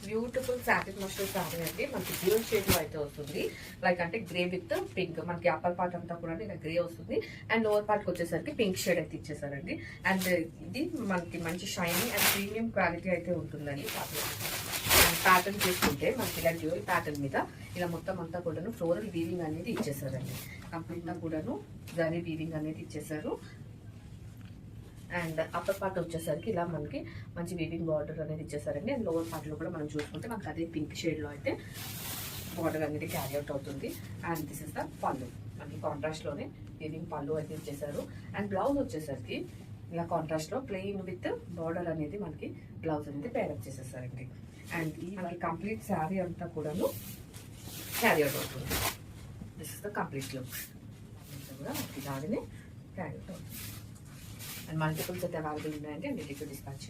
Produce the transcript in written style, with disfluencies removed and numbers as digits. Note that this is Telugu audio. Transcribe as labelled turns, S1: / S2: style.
S1: బ్యూటిఫుల్ సాటిన్ మస్టర్డ్ సారీ అండి. మనకి డ్యూల్ షేడ్ లో అయితే వస్తుంది. లైక్ అంటే గ్రే విత్ పింక్. మనకి అప్పర్ పార్ట్ అంతా కూడా ఇలా గ్రే వస్తుంది అండ్ లోవర్ పార్ట్ కి వచ్చేసరికి పింక్ షేడ్ అయితే ఇచ్చేసారండి. అండ్ ఇది మనకి మంచి షైనింగ్ అండ్ ప్రీమియం క్వాలిటీ అయితే ఉంటుందండి. ప్యాటర్న్ చేసుకుంటే మనకి ఇలా డ్యూల్ ప్యాటర్న్ మీద ఇలా మొత్తం అంతా కూడాను ఫ్లోరల్ వీవింగ్ అనేది ఇచ్చేసారండి. కంప్లీట్ గా కూడాను జరీ వీవింగ్ అనేది ఇచ్చేసారు. అండ్ అప్పర్ పార్ట్ వచ్చేసరికి ఇలా మనకి మంచి వీవింగ్ బార్డర్ అనేది ఇచ్చేసారండి. అండ్ లోవర్ పార్ట్ లో కూడా మనం చూసుకుంటే మనకి అదే పింక్ షేడ్ లో అయితే బార్డర్ అనేది క్యారీ అవుట్ అవుతుంది. అండ్ దిస్ ఇస్ ద పళ్ళు. మనకి కాంట్రాస్ట్ లోనే వీవింగ్ పళ్ళు అయితే ఇచ్చేసారు. అండ్ బ్లౌజ్ వచ్చేసరికి ఇలా కాంట్రాస్ట్ లో ప్లెయిన్ విత్ బార్డర్ అనేది మనకి బ్లౌజ్ అనేది పేరప్ చేసేసారండి. అండ్ ఈ మనకి కంప్లీట్ శారీ అంతా కూడాను క్యారీ అవుట్ అవుతుంది. This is the complete look. కూడా మనకి ఇలాగనే క్యారీ అవుట్ అవుతుంది. అండ్ మల్టిపుల్స్ అయితే అవైలబుల్ ఉన్నాయండి. And dispatch